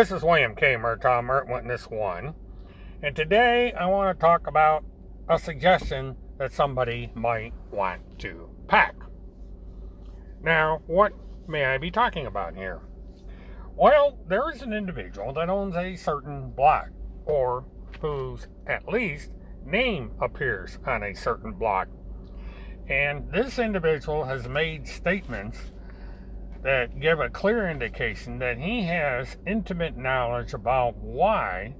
This is William K. Murtaugh, Witness 1, and today I want to talk about a suggestion that somebody might want to pack. Now, what may I be talking about here? Well, there is an individual that owns a certain block, or whose, at least, name appears on a certain block. And this individual has made statements that give a clear indication that he has intimate knowledge about why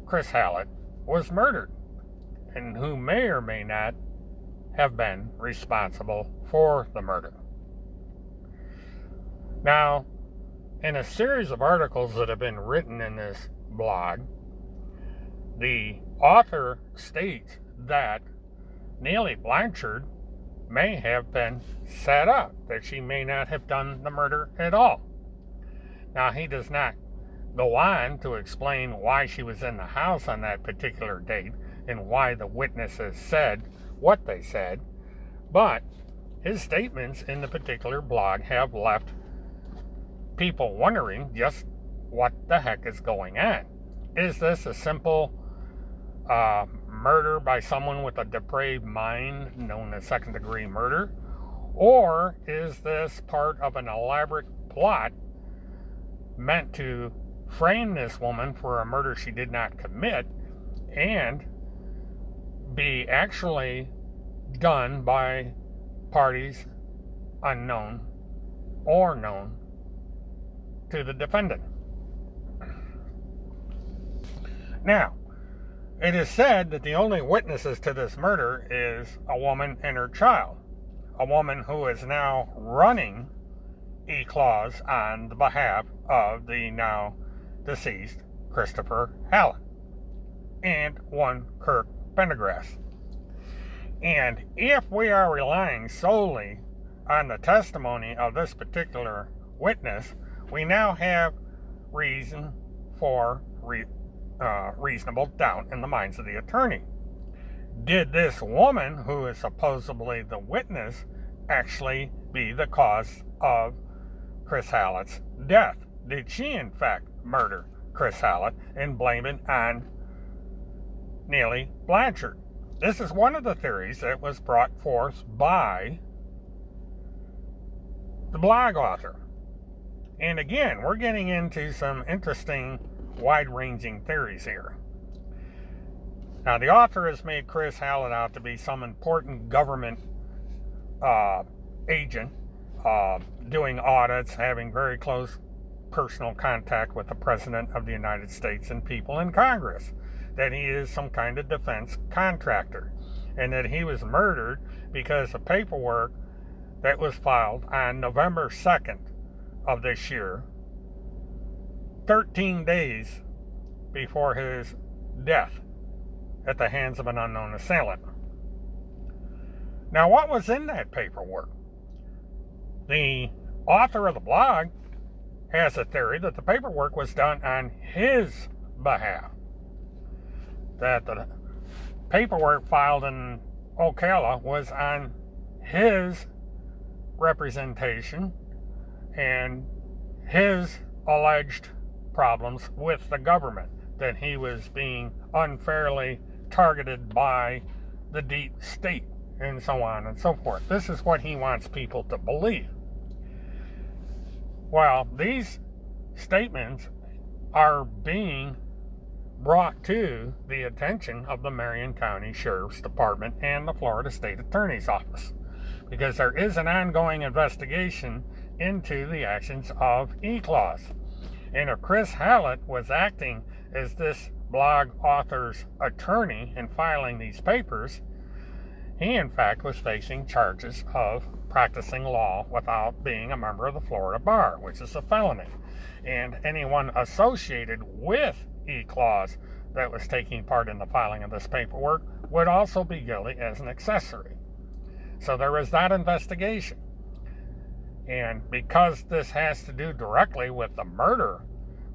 Chris Hallett was murdered, and who may or may not have been responsible for the murder. Now, in a series of articles that have been written in this blog, the author states that Neely Blanchard may have been set up, that she may not have done the murder at all. Now, he does not go on to explain why she was in the house on that particular date and why the witnesses said what they said, but his statements in the particular blog have left people wondering just what the heck is going on. Is this a simple murder by someone with a depraved mind known as second-degree murder? Or is this part of an elaborate plot meant to frame this woman for a murder she did not commit and be actually done by parties unknown or known to the defendant? Now, it is said that the only witnesses to this murder is a woman and her child. A woman who is now running E-CLAUSE on the behalf of the now deceased Christopher Hallett, and one Kirk Pendergrass. And if we are relying solely on the testimony of this particular witness, we now have reason for reasonable doubt in the minds of the attorney. Did this woman, who is supposedly the witness, actually be the cause of Chris Hallett's death? Did she, in fact, murder Chris Hallett and blame it on Neely Blanchard? This is one of the theories that was brought forth by the blog author. And again, we're getting into some interesting wide-ranging theories here. Now, the author has made Chris Hallett out to be some important government agent, doing audits, having very close personal contact with the President of the United States and people in Congress, that he is some kind of defense contractor, and that he was murdered because of paperwork that was filed on November 2nd of this year, 13 days before his death at the hands of an unknown assailant. Now, what was in that paperwork? The author of the blog has a theory that the paperwork was done on his behalf, that the paperwork filed in Ocala was on his representation and his alleged problems with the government, that he was being unfairly targeted by the deep state, and so on and so forth. This is what he wants people to believe. Well, these statements are being brought to the attention of the Marion County Sheriff's Department and the Florida State Attorney's Office, because there is an ongoing investigation into the actions of E-CLAUSE. And if Chris Hallett was acting as this blog author's attorney in filing these papers, he in fact was facing charges of practicing law without being a member of the Florida bar, which is a felony. And anyone associated with E-CLAUSE that was taking part in the filing of this paperwork would also be guilty as an accessory. So there was that investigation. And because this has to do directly with the murder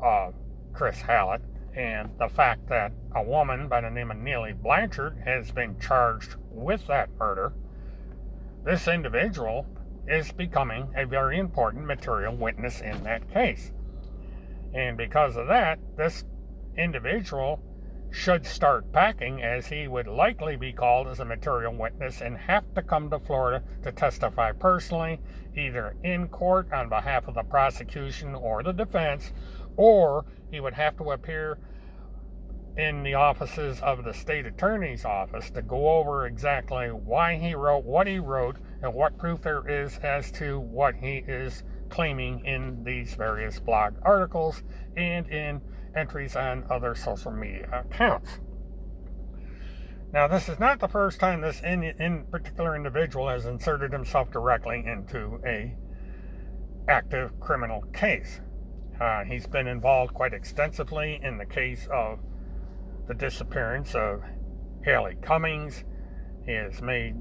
of Chris Hallett and the fact that a woman by the name of Neely Blanchard has been charged with that murder, this individual is becoming a very important material witness in that case. And because of that, this individual should start packing, as he would likely be called as a material witness and have to come to Florida to testify personally, either in court on behalf of the prosecution or the defense, or he would have to appear in the offices of the state attorney's office to go over exactly why he wrote what he wrote and what proof there is as to what he is claiming in these various blog articles and in entries on other social media accounts. Now, this is not the first time this in particular individual has inserted himself directly into a active criminal case. He's been involved quite extensively in the case of the disappearance of Haley Cummings. He has made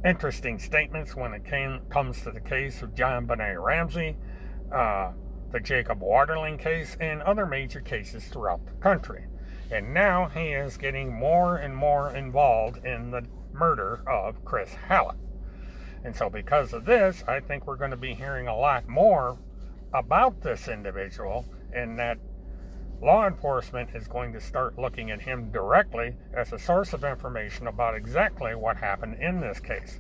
interesting statements when it comes to the case of John Benet Ramsey, the Jacob Waterling case, and other major cases throughout the country. And now he is getting more and more involved in the murder of Chris Hallett. And so because of this, I think we're going to be hearing a lot more about this individual, and that law enforcement is going to start looking at him directly as a source of information about exactly what happened in this case.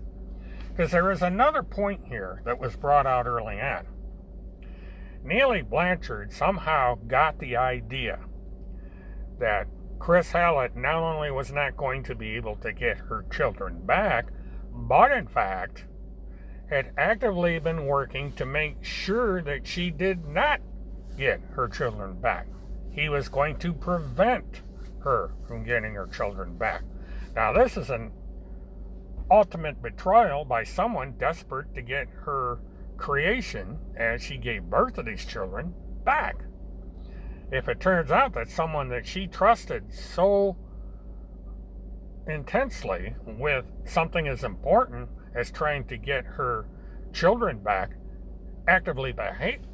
Because there is another point here that was brought out early on. Neely Blanchard somehow got the idea that Chris Hallett not only was not going to be able to get her children back, but in fact had actively been working to make sure that she did not get her children back. He was going to prevent her from getting her children back. Now, this is an ultimate betrayal by someone desperate to get her creation, as she gave birth to these children, back. If it turns out that someone that she trusted so intensely with something as important as trying to get her children back actively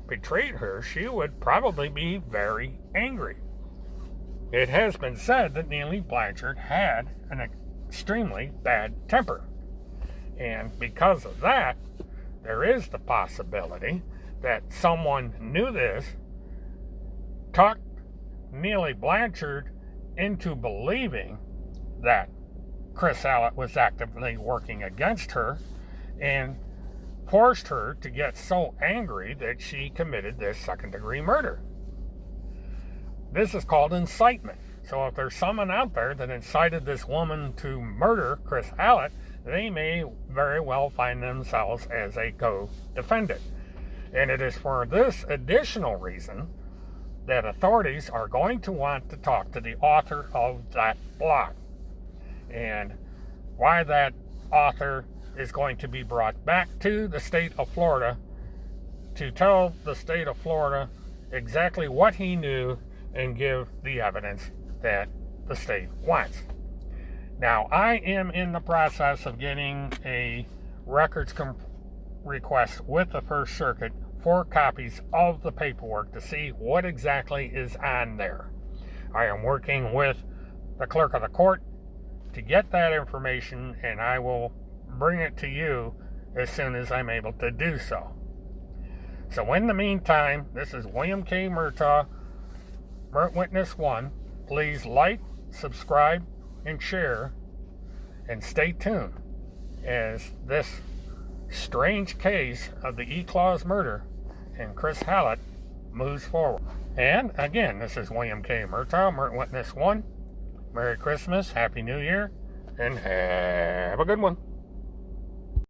betrayed her, she would probably be very angry. It has been said that Neely Blanchard had an extremely bad temper. And because of that, there is the possibility that someone knew this, talked Neely Blanchard into believing that Chris Hallett was actively working against her, and forced her to get so angry that she committed this second-degree murder. This is called incitement. So if there's someone out there that incited this woman to murder Chris Hallett, they may very well find themselves as a co-defendant. And it is for this additional reason that authorities are going to want to talk to the author of that blog. And why that author is going to be brought back to the state of Florida to tell the state of Florida exactly what he knew and give the evidence that the state wants. Now, I am in the process of getting a records request with the First Circuit for copies of the paperwork to see what exactly is on there. I am working with the clerk of the court to get that information, and I will bring it to you as soon as I'm able to do so. So in the meantime, this is William K. Murtaugh, Witness 1. Please like, subscribe, and share, and stay tuned as this strange case of the E-CLAUSE murder and Chris Hallett moves forward. And again, this is William K. Murtaugh, Witness 1. Merry Christmas, Happy New Year, and have a good one.